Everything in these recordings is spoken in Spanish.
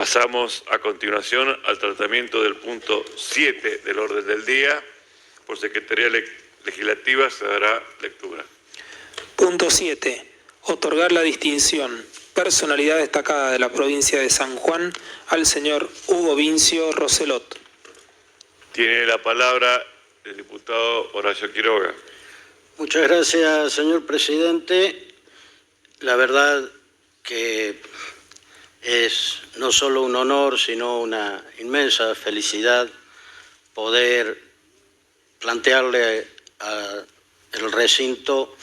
Pasamos a continuación al tratamiento del punto 7 del orden del día. Por Secretaría Legislativa se dará lectura. Punto 7. Otorgar la distinción Personalidad destacada de la provincia de San Juan al señor Hugo Vincio Roselot. Tiene la palabra el diputado Horacio Quiroga. Muchas gracias, señor presidente. La verdad que es no solo un honor, sino una inmensa felicidad poder plantearle al recinto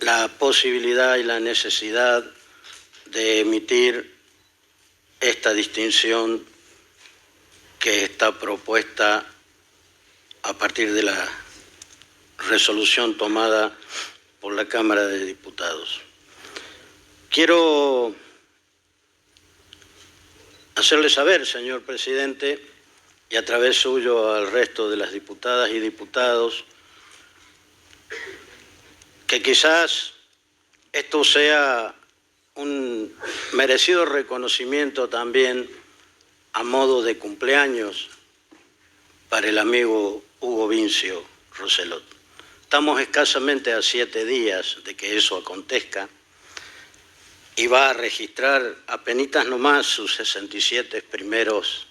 la posibilidad y la necesidad de emitir esta distinción que está propuesta a partir de la resolución tomada por la Cámara de Diputados. Quiero hacerle saber, señor presidente, y a través suyo al resto de las diputadas y diputados, que quizás esto sea un merecido reconocimiento también a modo de cumpleaños para el amigo Hugo Vincio Roselot. Estamos escasamente a 7 días de que eso acontezca y va a registrar apenitas nomás sus 67 primeros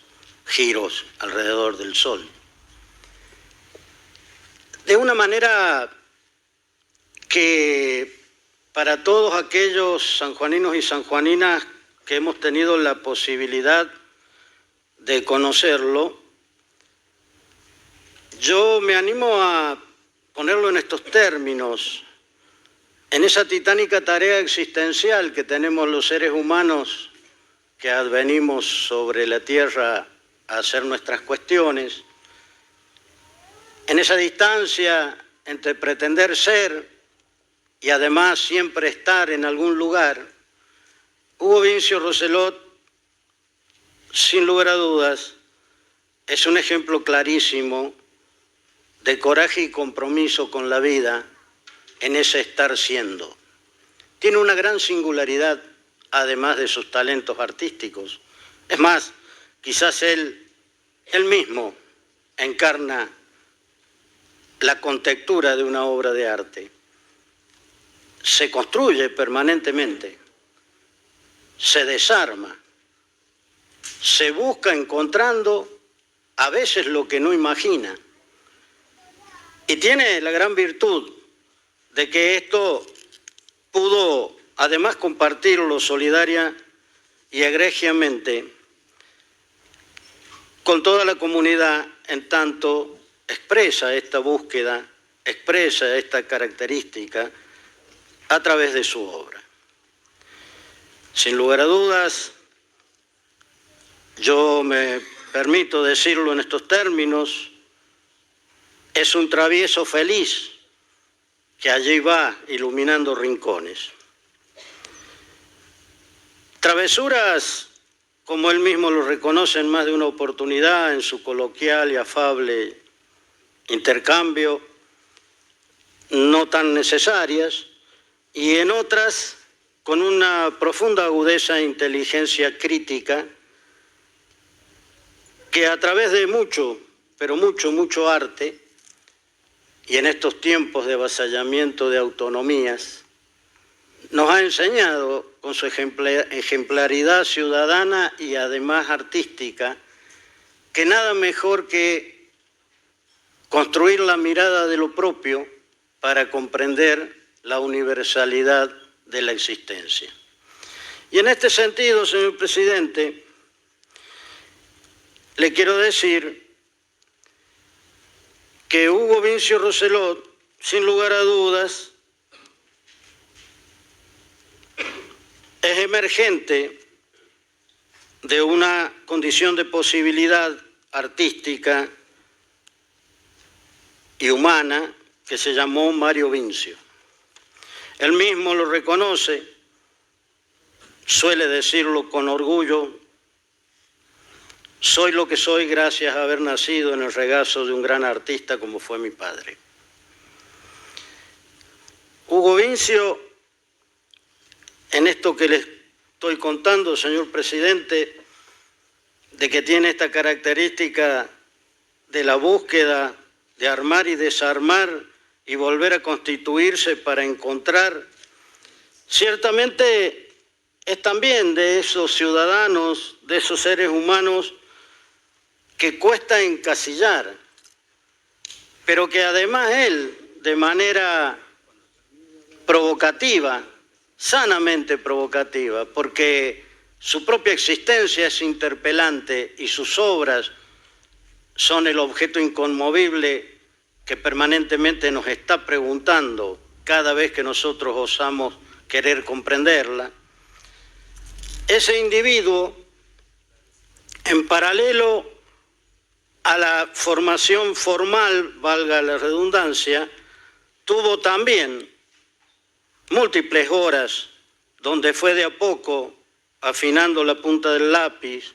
giros alrededor del Sol. De una manera que para todos aquellos sanjuaninos y sanjuaninas que hemos tenido la posibilidad de conocerlo, yo me animo a ponerlo en estos términos, en esa titánica tarea existencial que tenemos los seres humanos que advenimos sobre la tierra a hacer nuestras cuestiones, en esa distancia entre pretender ser y además siempre estar en algún lugar, Hugo Vincio Roselot, sin lugar a dudas, es un ejemplo clarísimo de coraje y compromiso con la vida en ese estar siendo. Tiene una gran singularidad, además de sus talentos artísticos. Es más, quizás él mismo encarna la contextura de una obra de arte. Se construye permanentemente, se desarma, se busca encontrando a veces lo que no imagina. Y tiene la gran virtud de que esto pudo además compartirlo solidaria y egregiamente con toda la comunidad, en tanto expresa esta búsqueda, expresa esta característica a través de su obra. Sin lugar a dudas, yo me permito decirlo en estos términos, es un travieso feliz que allí va iluminando rincones. Travesuras, como él mismo lo reconoce en más de una oportunidad en su coloquial y afable intercambio, no tan necesarias, y en otras con una profunda agudeza e inteligencia crítica que a través de mucho, pero mucho arte, y en estos tiempos de avasallamiento de autonomías, nos ha enseñado con su ejemplaridad ciudadana y además artística, que nada mejor que construir la mirada de lo propio para comprender la universalidad de la existencia. Y en este sentido, señor presidente, le quiero decir que Hugo Vincio Roselot, sin lugar a dudas, es emergente de una condición de posibilidad artística y humana que se llamó Mario Vincio. Él mismo lo reconoce, suele decirlo con orgullo: soy lo que soy gracias a haber nacido en el regazo de un gran artista como fue mi padre. Hugo Vincio, en esto que les estoy contando, señor presidente, de que tiene esta característica de la búsqueda de armar y desarmar y volver a constituirse para encontrar, ciertamente es también de esos ciudadanos, de esos seres humanos que cuesta encasillar, pero que además él, de manera provocativa, sanamente provocativa, porque su propia existencia es interpelante y sus obras son el objeto inconmovible que permanentemente nos está preguntando cada vez que nosotros osamos querer comprenderla. Ese individuo, en paralelo a la formación formal, valga la redundancia, tuvo también múltiples horas donde fue de a poco afinando la punta del lápiz,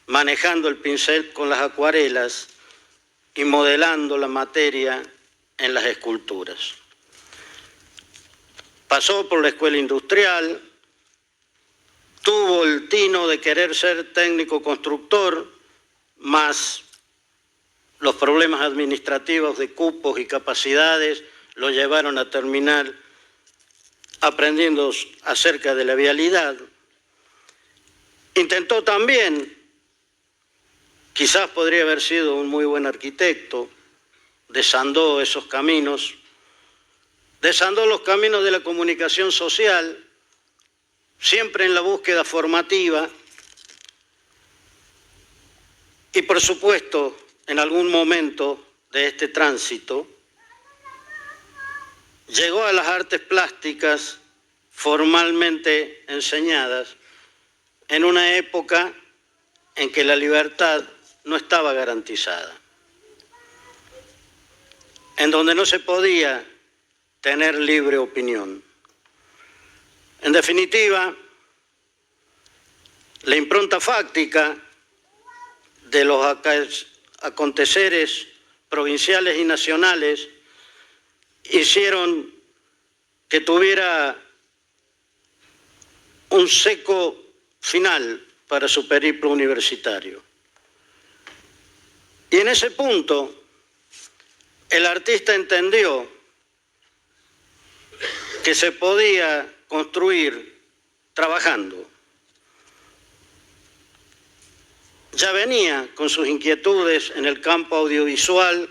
manejando el pincel con las acuarelas y modelando la materia en las esculturas. Pasó por la escuela industrial, tuvo el tino de querer ser técnico constructor, más los problemas administrativos de cupos y capacidades lo llevaron a terminar aprendiendo acerca de la vialidad. Intentó también, quizás podría haber sido un muy buen arquitecto, desandó esos caminos, desandó los caminos de la comunicación social, siempre en la búsqueda formativa, y por supuesto, en algún momento de este tránsito, llegó a las artes plásticas formalmente enseñadas en una época en que la libertad no estaba garantizada, en donde no se podía tener libre opinión. En definitiva, la impronta fáctica de los aconteceres provinciales y nacionales hicieron que tuviera un seco final para su periplo universitario. Y en ese punto, el artista entendió que se podía construir trabajando. Ya venía con sus inquietudes en el campo audiovisual,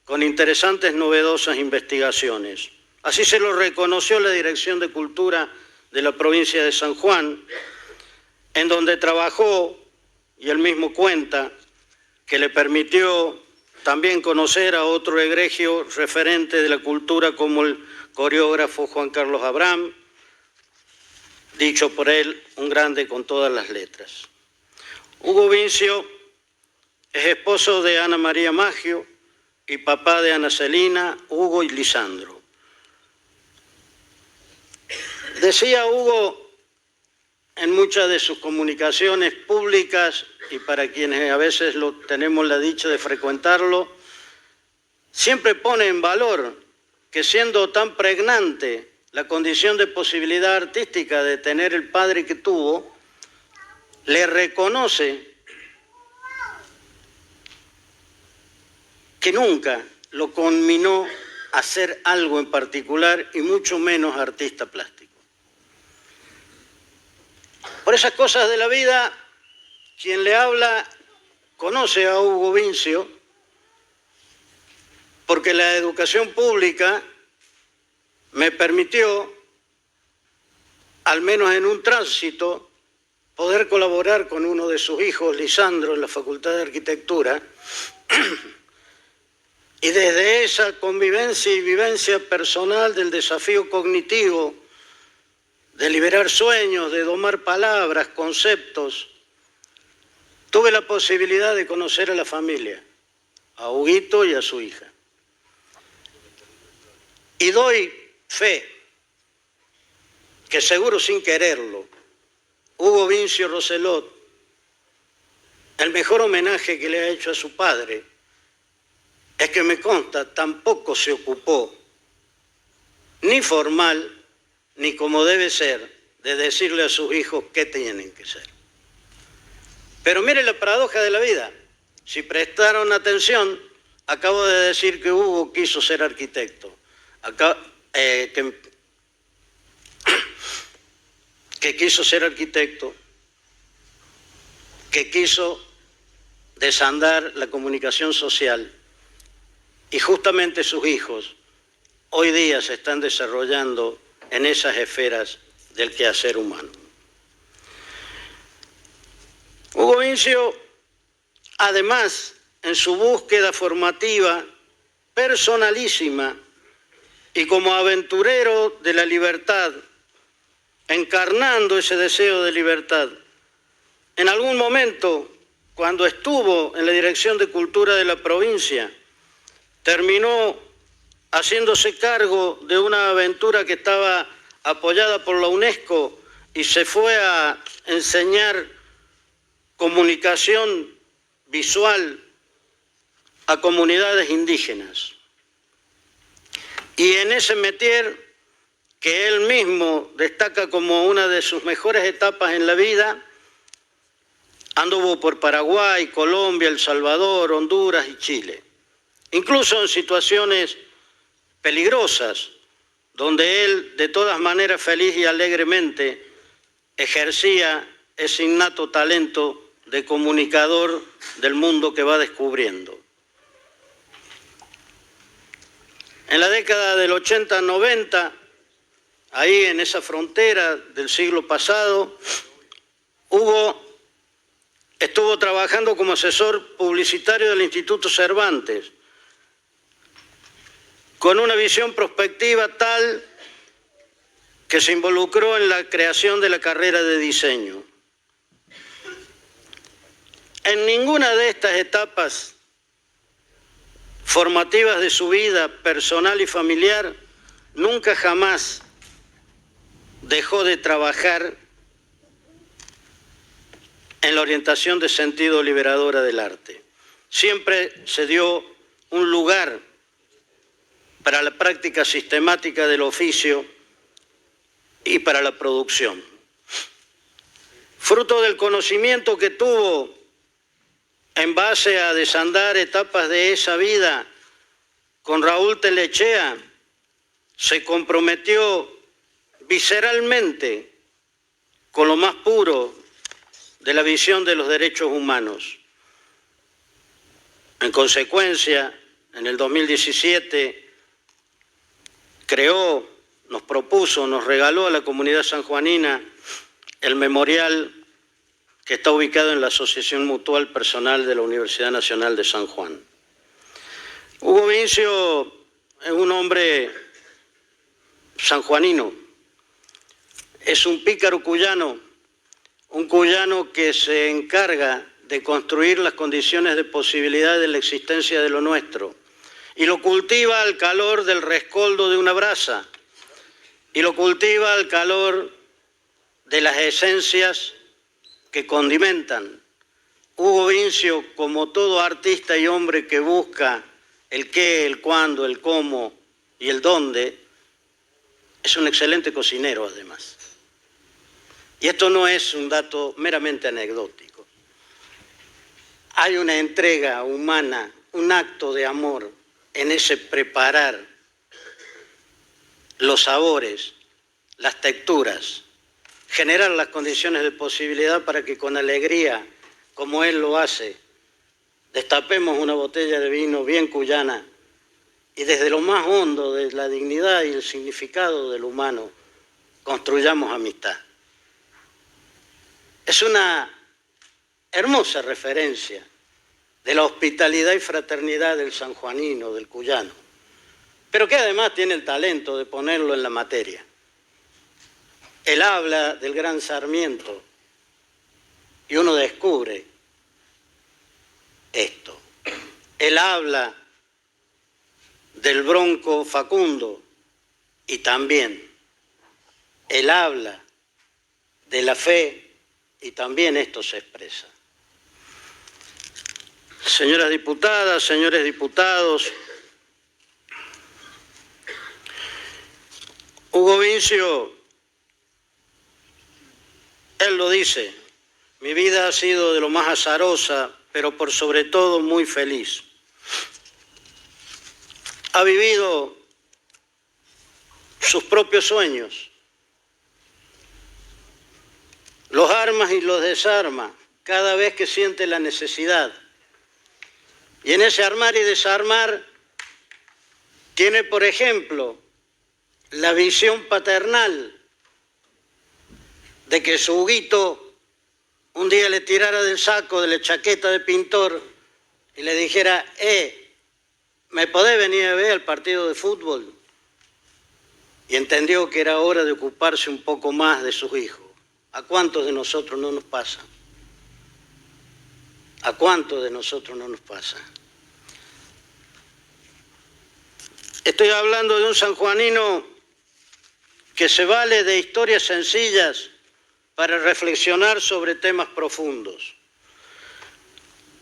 con interesantes, novedosas investigaciones. Así se lo reconoció la Dirección de Cultura de la provincia de San Juan, en donde trabajó, y él mismo cuenta, que le permitió también conocer a otro egregio referente de la cultura como el coreógrafo Juan Carlos Abraham, dicho por él, un grande con todas las letras. Hugo Vincio es esposo de Ana María Maggio y papá de Ana Celina, Hugo y Lisandro. Decía Hugo en muchas de sus comunicaciones públicas, y para quienes a veces tenemos la dicha de frecuentarlo, siempre pone en valor que siendo tan pregnante la condición de posibilidad artística de tener el padre que tuvo, le reconoce que nunca lo conminó a hacer algo en particular y mucho menos artista plástico. Por esas cosas de la vida, quien le habla conoce a Hugo Vincio, porque la educación pública me permitió, al menos en un tránsito, poder colaborar con uno de sus hijos, Lisandro, en la Facultad de Arquitectura, y desde esa convivencia y vivencia personal del desafío cognitivo, de liberar sueños, de domar palabras, conceptos, tuve la posibilidad de conocer a la familia, a Huguito y a su hija. Y doy fe que seguro sin quererlo, Hugo Vincio Roselot, el mejor homenaje que le ha hecho a su padre es que me consta, tampoco se ocupó, ni formal, ni como debe ser, de decirle a sus hijos qué tienen que ser. Pero mire la paradoja de la vida. Si prestaron atención, acabo de decir que Hugo quiso ser arquitecto, que quiso ser arquitecto, que quiso desandar la comunicación social, y justamente sus hijos hoy día se están desarrollando en esas esferas del quehacer humano. Hugo Vincio, además, en su búsqueda formativa, personalísima, y como aventurero de la libertad, encarnando ese deseo de libertad, en algún momento, cuando estuvo en la Dirección de Cultura de la provincia, terminó haciéndose cargo de una aventura que estaba apoyada por la UNESCO y se fue a enseñar comunicación visual a comunidades indígenas. Y en ese métier, que él mismo destaca como una de sus mejores etapas en la vida, anduvo por Paraguay, Colombia, El Salvador, Honduras y Chile. Incluso en situaciones peligrosas, donde él, de todas maneras, feliz y alegremente, ejercía ese innato talento de comunicador del mundo que va descubriendo. En la década del 80-90, ahí en esa frontera del siglo pasado, Hugo estuvo trabajando como asesor publicitario del Instituto Cervantes, con una visión prospectiva tal que se involucró en la creación de la carrera de diseño. En ninguna de estas etapas formativas de su vida personal y familiar, nunca jamás dejó de trabajar en la orientación de sentido liberadora del arte. Siempre se dio un lugar para la práctica sistemática del oficio y para la producción. Fruto del conocimiento que tuvo en base a desandar etapas de esa vida con Raúl Telechea, se comprometió visceralmente con lo más puro de la visión de los derechos humanos. En consecuencia, en el 2017 creó, nos propuso, nos regaló a la comunidad sanjuanina el memorial que está ubicado en la Asociación Mutual Personal de la Universidad Nacional de San Juan. Hugo Vincio es un hombre sanjuanino, es un pícaro cuyano, un cuyano que se encarga de construir las condiciones de posibilidad de la existencia de lo nuestro, y lo cultiva al calor del rescoldo de una brasa, y lo cultiva al calor de las esencias que condimentan. Hugo Vincio, como todo artista y hombre que busca el qué, el cuándo, el cómo y el dónde, es un excelente cocinero además. Y esto no es un dato meramente anecdótico. Hay una entrega humana, un acto de amor en ese preparar los sabores, las texturas, generar las condiciones de posibilidad para que con alegría, como él lo hace, destapemos una botella de vino bien cuyana y desde lo más hondo de la dignidad y el significado del humano construyamos amistad. Es una hermosa referencia de la hospitalidad y fraternidad del sanjuanino, del cuyano, pero que además tiene el talento de ponerlo en la materia. Él habla del gran Sarmiento y uno descubre esto. Él habla del Bronco Facundo y también él habla de la fe y también esto se expresa. Señoras diputadas, señores diputados, Hugo Vincio Él lo dice, mi vida ha sido de lo más azarosa, pero por sobre todo muy feliz. Ha vivido sus propios sueños, los arma y los desarma cada vez que siente la necesidad. Y en ese armar y desarmar tiene, por ejemplo, la visión paternal de que su Huguito un día le tirara del saco de la chaqueta de pintor y le dijera, ¿me podés venir a ver al partido de fútbol? Y entendió que era hora de ocuparse un poco más de sus hijos. ¿A cuántos de nosotros no nos pasa? ¿A cuántos de nosotros no nos pasa? Estoy hablando de un sanjuanino que se vale de historias sencillas para reflexionar sobre temas profundos,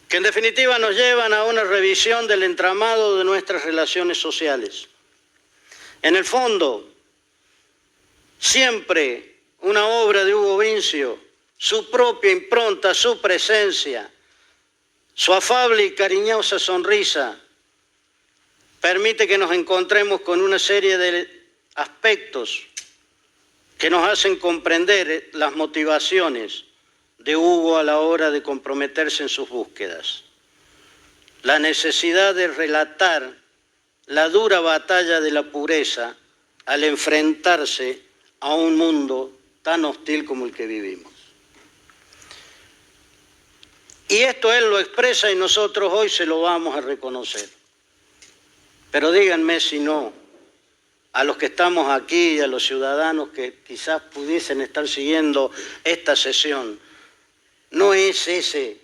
que en definitiva nos llevan a una revisión del entramado de nuestras relaciones sociales. En el fondo, siempre una obra de Hugo Vincio, su propia impronta, su presencia, su afable y cariñosa sonrisa, permite que nos encontremos con una serie de aspectos que nos hacen comprender las motivaciones de Hugo a la hora de comprometerse en sus búsquedas. La necesidad de relatar la dura batalla de la pureza al enfrentarse a un mundo tan hostil como el que vivimos. Y esto él lo expresa y nosotros hoy se lo vamos a reconocer. Pero díganme si no, a los que estamos aquí y a los ciudadanos que quizás pudiesen estar siguiendo esta sesión, ¿no es ese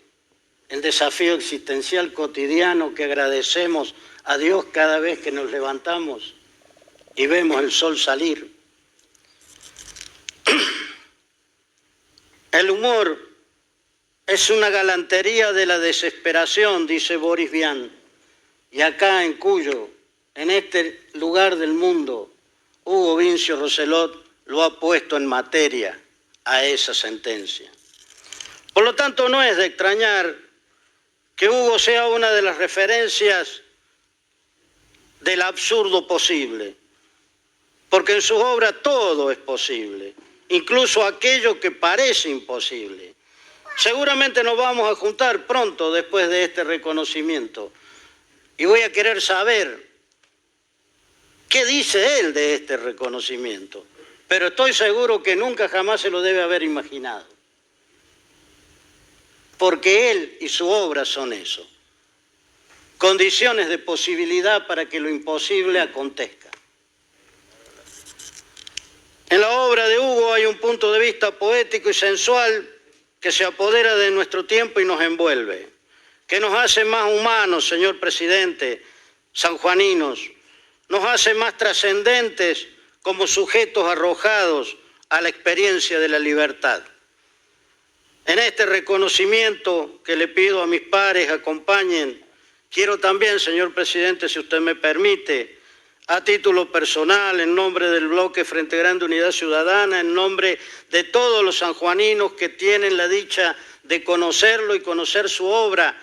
el desafío existencial cotidiano que agradecemos a Dios cada vez que nos levantamos y vemos el sol salir? El humor es una galantería de la desesperación, dice Boris Vian, y acá en Cuyo, en este lugar del mundo, Hugo Vincio Rosellot lo ha puesto en materia a esa sentencia. Por lo tanto, no es de extrañar que Hugo sea una de las referencias del absurdo posible, porque en sus obras todo es posible, incluso aquello que parece imposible. Seguramente nos vamos a juntar pronto después de este reconocimiento y voy a querer saber qué dice él de este reconocimiento, pero estoy seguro que nunca jamás se lo debe haber imaginado, porque él y su obra son eso, condiciones de posibilidad para que lo imposible acontezca. En la obra de Hugo hay un punto de vista poético y sensual que se apodera de nuestro tiempo y nos envuelve, que nos hace más humanos, señor presidente, sanjuaninos, nos hace más trascendentes como sujetos arrojados a la experiencia de la libertad. En este reconocimiento que le pido a mis pares acompañen, quiero también, señor presidente, si usted me permite, a título personal, en nombre del bloque Frente Grande Unidad Ciudadana, en nombre de todos los sanjuaninos que tienen la dicha de conocerlo y conocer su obra,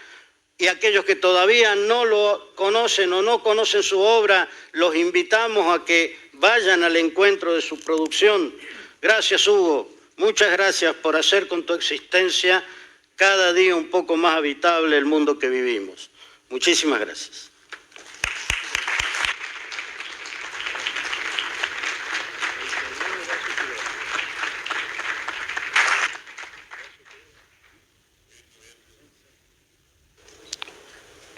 y aquellos que todavía no lo conocen o no conocen su obra, los invitamos a que vayan al encuentro de su producción. Gracias, Hugo. Muchas gracias por hacer con tu existencia cada día un poco más habitable el mundo que vivimos. Muchísimas gracias.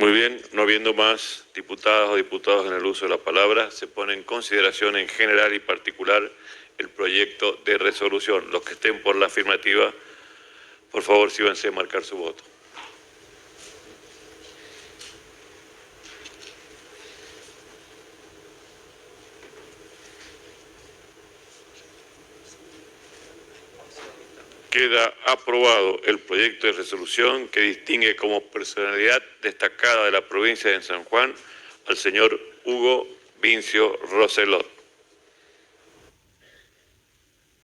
Muy bien, no habiendo más diputadas o diputados en el uso de la palabra, se pone en consideración en general y particular el proyecto de resolución. Los que estén por la afirmativa, por favor, síganse a marcar su voto. Queda aprobado el proyecto de resolución que distingue como personalidad destacada de la provincia de San Juan al señor Hugo Vincio Rosellot.